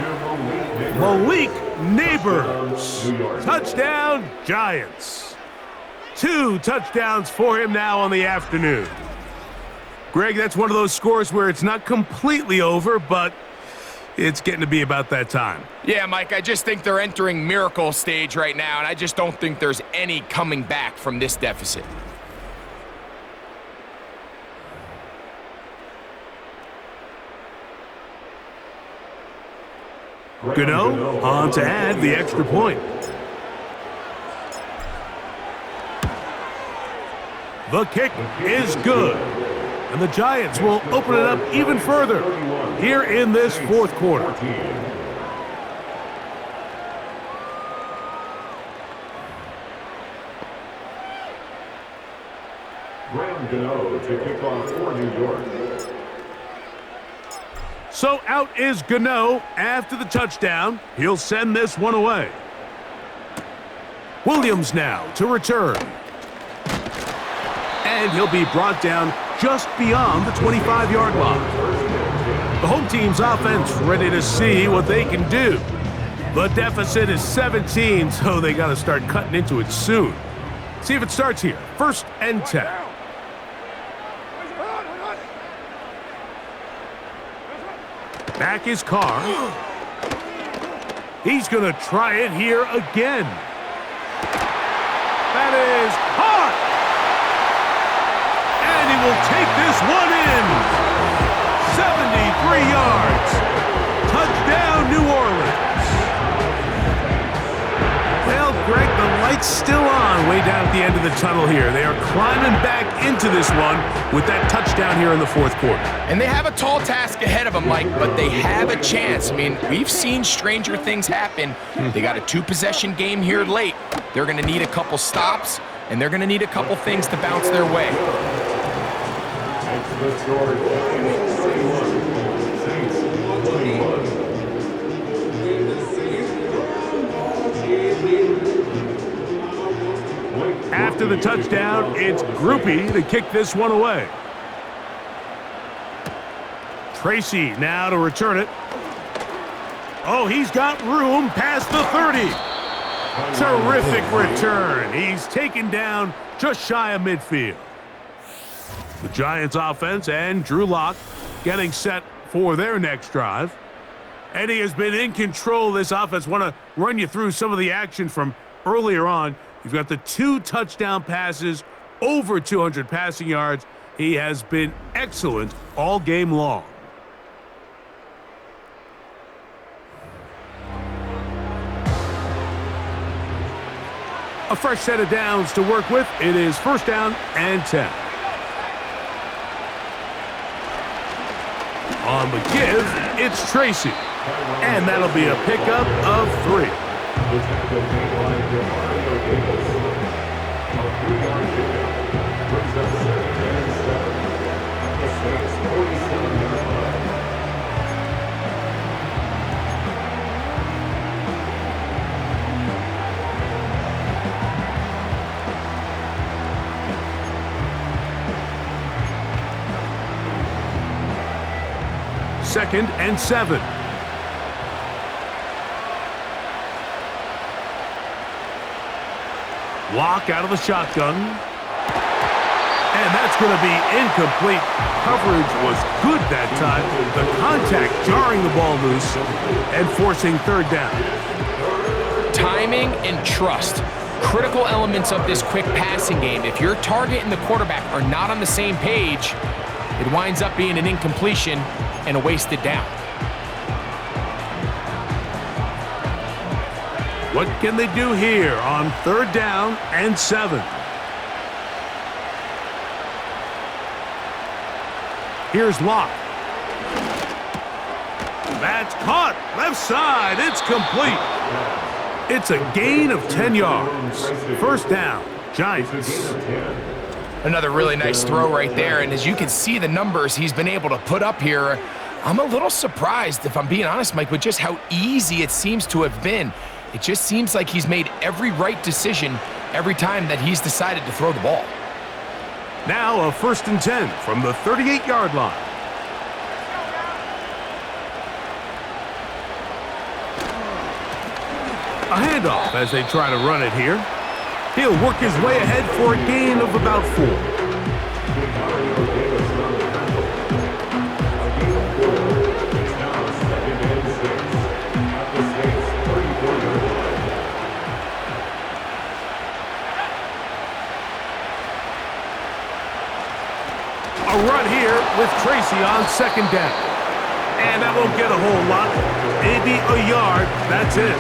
Malik Neighbors. Touchdown, Giants. 2 touchdowns for him now on the afternoon. Greg, that's one of those scores where it's not completely over, but it's getting to be about that time. Yeah, Mike, I just think they're entering miracle stage right now, and I just don't think there's any coming back from this deficit. Gano on to add the extra point. The kick is good. And the Giants will open it up even further here in this 4th quarter. Gano to kick off for New York. So out is Gano after the touchdown. He'll send this one away. Williams now to return. And he'll be brought down just beyond the 25-yard line. The home team's offense ready to see what they can do. The deficit is 17, so they got to start cutting into it soon. See if it starts here. 1st and 10. Back is Carr. He's going to try it here again. That is Carr. And he will take this one in. 73 yards. Touchdown, New Orleans. Well, Greg, the light's still on way down at the end of the tunnel here. They are climbing back into this one with that touchdown here in the 4th quarter. And they have a tall task ahead of them, Mike, but they have a chance. I mean, we've seen stranger things happen. They got a 2-possession game here late. They're going to need a couple stops, and they're going to need a couple things to bounce their way. After the touchdown, it's Groupie to kick this one away. Tracy now to return it. Oh, he's got room past the 30. Terrific return. He's taken down just shy of midfield. The Giants offense and Drew Lock getting set for their next drive. And he has been in control of this offense. Want to run you through some of the action from earlier on. You've got the 2 touchdown passes, over 200 passing yards. He has been excellent all game long. A fresh set of downs to work with. It is 1st down and 10. On the give, it's Tracy. And that'll be a pickup of 3. Second and 7. Lock out of the shotgun. And that's going to be incomplete. Coverage was good that time. The contact jarring the ball loose and forcing 3rd down. Timing and trust. Critical elements of this quick passing game. If your target and the quarterback are not on the same page, it winds up being an incompletion and a wasted down. What can they do here on 3rd down and 7? Here's Locke. That's caught. Left side. It's complete. It's a gain of 10 yards. 1st down, Giants. Another really nice throw right there, and as you can see the numbers he's been able to put up here, I'm a little surprised, if I'm being honest, Mike, with just how easy it seems to have been. It just seems like he's made every right decision every time that he's decided to throw the ball. Now a 1st and 10 from the 38-yard line. A handoff as they try to run it here. He'll work his way ahead for a gain of about 4. A run here with Tracy on 2nd down. And that won't get a whole lot. Maybe a yard. That's it.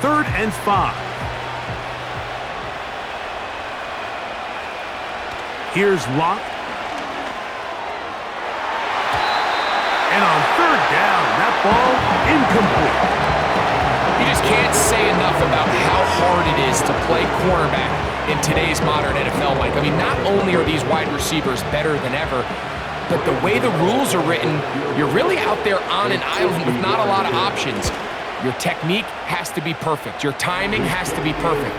Third and 5. Here's Locke. And on 3rd down, that ball incomplete. You just can't say enough about how hard it is to play cornerback in today's modern NFL, Mike. I mean, not only are these wide receivers better than ever, but the way the rules are written, you're really out there on an island with not a lot of options. Your technique has to be perfect. Your timing has to be perfect.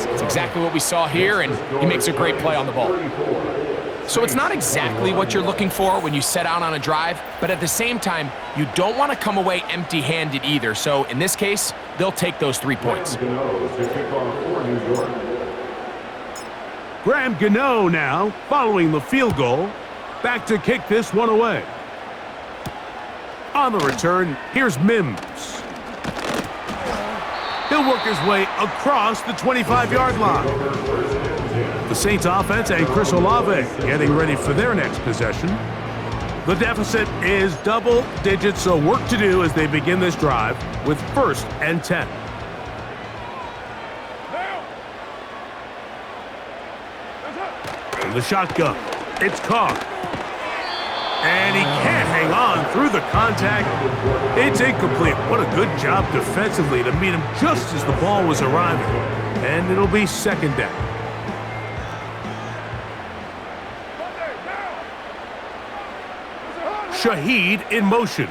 It's exactly what we saw here, and he makes a great play on the ball. So it's not exactly what you're looking for when you set out on a drive, but at the same time, you don't want to come away empty-handed either. So in this case, they'll take those 3 points. Graham Gano now, following the field goal, back to kick this one away. On the return, here's Mims. He'll work his way across the 25-yard line. The Saints offense and Chris Olave getting ready for their next possession. The deficit is double digits, so work to do as they begin this drive with 1st and 10. In the shotgun, it's caught. And he can't hang on through the contact. It's incomplete. What a good job defensively to meet him just as the ball was arriving. And it'll be 2nd down. Shaheed in motion.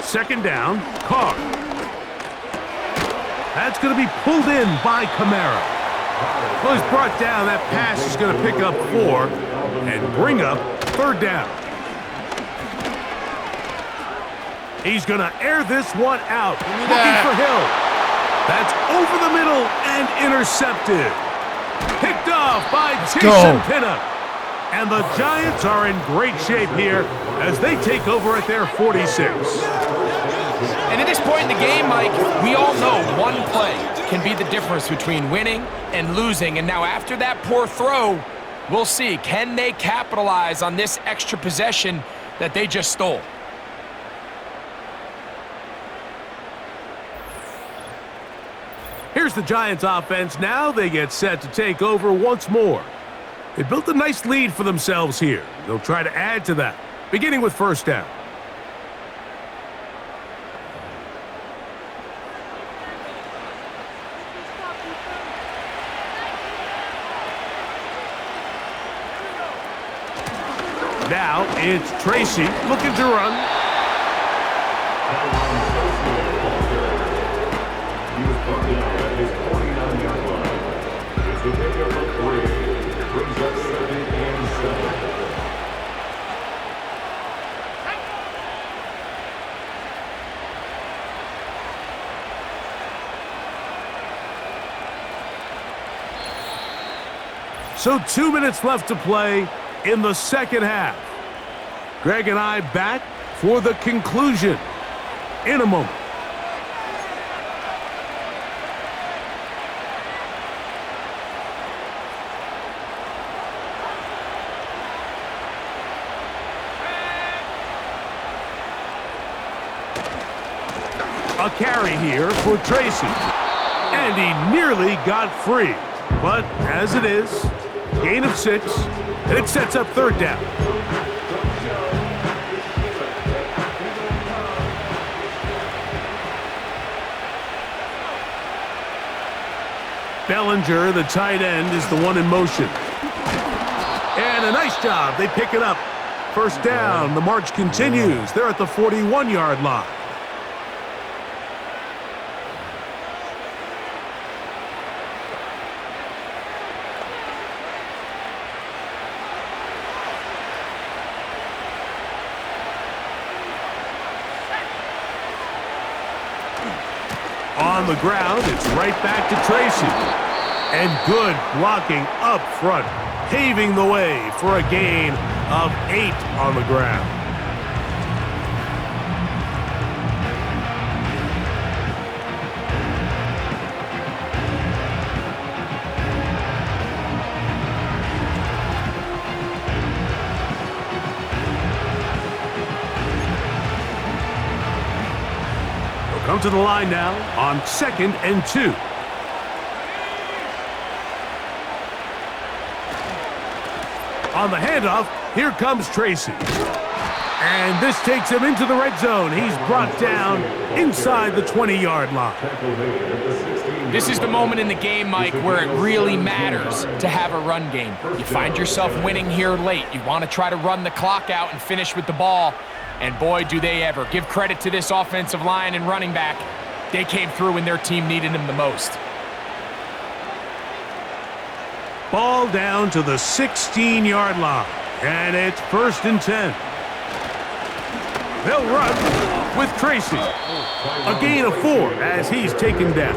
Second down, Carr. That's going to be pulled in by Kamara. Well, he's brought down. That pass is going to pick up 4 and bring up third down. He's going to air this one out. Looking for Hill. That's over the middle and intercepted. Picked off by Jason Pinnock. And the Giants are in great shape here as they take over at their 46. And at this point in the game, Mike, we all know one play can be the difference between winning and losing. And now after that poor throw, we'll see, can they capitalize on this extra possession that they just stole? Here's the Giants offense. Now they get set to take over once more. They built a nice lead for themselves here. They'll try to add to that, beginning with first down. Now it's Tracy looking to run. He was brought down at his 49-yard line. It's a pickup of 3. Brings up 2nd and 7. So 2 minutes left to play in the second half. Greg and I back for the conclusion in a moment. A carry here for Tracy. And he nearly got free. But as it is, gain of 6, and it sets up third down. Bellinger, the tight end, is the one in motion. And a nice job. They pick it up. First down. The march continues. They're at the 41-yard line. On the ground, it's right back to Tracy. And good blocking up front, paving the way for a gain of 8 on the ground. Come to the line now on 2nd and 2. On the handoff, here comes Tracy. And this takes him into the red zone. He's brought down inside the 20-yard line. This is the moment in the game, Mike, where it really matters to have a run game. You find yourself winning here late. You want to try to run the clock out and finish with the ball. And boy, do they ever. Give credit to this offensive line and running back. They came through when their team needed them the most. Ball down to the 16-yard line. And it's 1st and 10. They'll run with Tracy. A gain of 4 as he's taken down.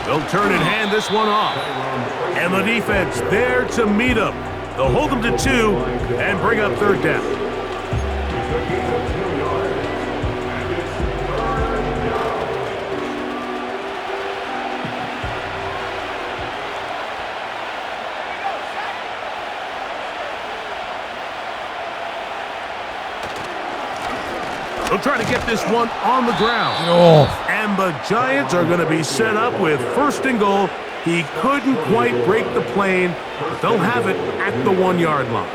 They'll turn and hand this one off. And the defense there to meet them. They'll hold them to 2 and bring up third down. They'll try to get this one on the ground. And the Giants are going to be set up with 1st and goal He couldn't quite break the plane. They'll have it at the 1-yard line.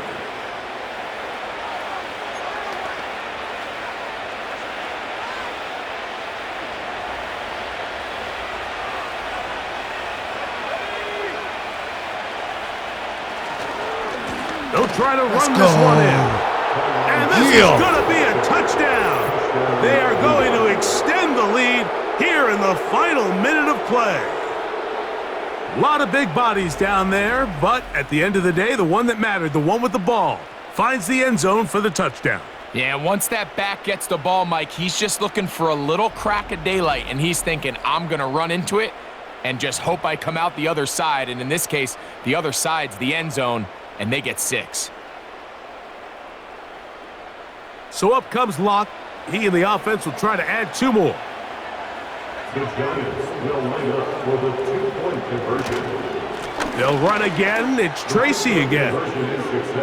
They'll try to run this one in. And this is going to be a touchdown. They are going to extend the lead here in the final minute of play. A lot of big bodies down there, but at the end of the day, the one that mattered, the one with the ball, finds the end zone for the touchdown. Yeah, once that back gets the ball, Mike, he's just looking for a little crack of daylight, and he's thinking, I'm going to run into it and just hope I come out the other side. And in this case, the other side's the end zone, and they get 6. So up comes Locke. He and the offense will try to add 2 more. The Giants will line up for the 2-point conversion. They'll run again. It's Tracy again.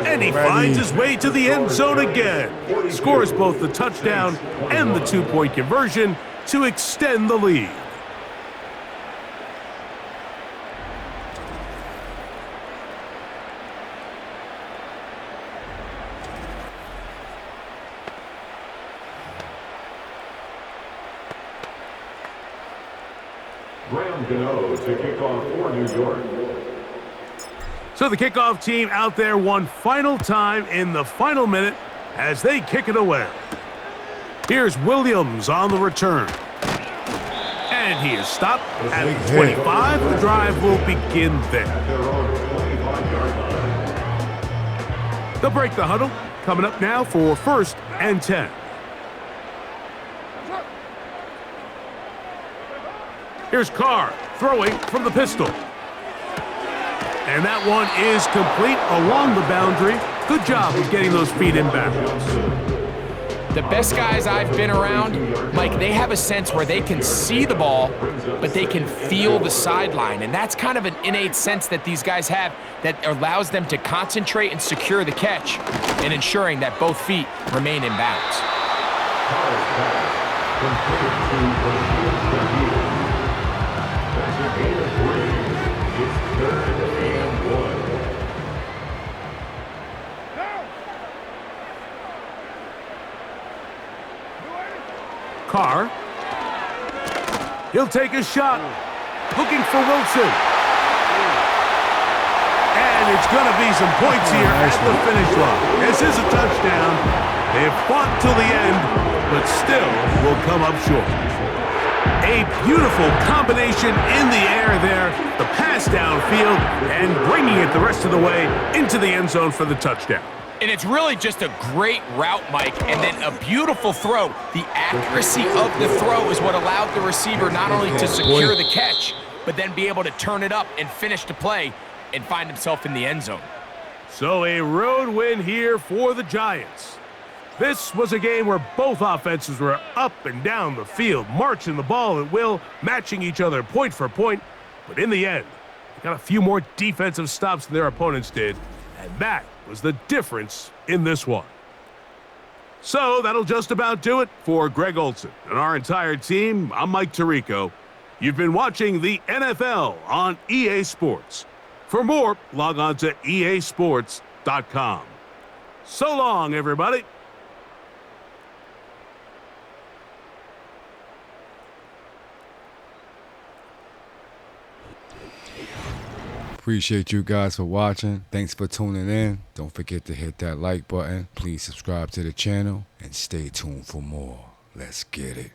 And he finds his way to the end zone again. Scores both the touchdown and the 2-point conversion to extend the lead. To kick off for New York. So the kickoff team out there one final time in the final minute as they kick it away. Here's Williams on the return. And he is stopped at 25. The drive will begin there. They'll break the huddle. Coming up now for 1st and 10. Here's Carr throwing from the pistol. And that one is complete along the boundary. Good job of getting those feet in bounds. The best guys I've been around, Mike, they have a sense where they can see the ball, but they can feel the sideline. And that's kind of an innate sense that these guys have that allows them to concentrate and secure the catch and ensuring that both feet remain in bounds. Carr. He'll take a shot. Looking for Wilson. And it's going to be some points here at the finish line. This is a touchdown. They have fought till the end, but still will come up short. A beautiful combination in the air there. The pass downfield and bringing it the rest of the way into the end zone for the touchdown. And it's really just a great route, Mike, and then a beautiful throw. The accuracy of the throw is what allowed the receiver not only to secure the catch, but then be able to turn it up and finish the play and find himself in the end zone. So a road win here for the Giants. This was a game where both offenses were up and down the field, marching the ball at will, matching each other point for point. But in the end, they got a few more defensive stops than their opponents did, and that was the difference in this one. So that'll just about do it for Greg Olson and our entire team. I'm Mike Tirico. You've been watching the NFL on EA Sports. For more, log on to easports.com. So long, everybody. Appreciate you guys for watching. Thanks for tuning in. Don't forget to hit that like button. Please subscribe to the channel and stay tuned for more. Let's get it.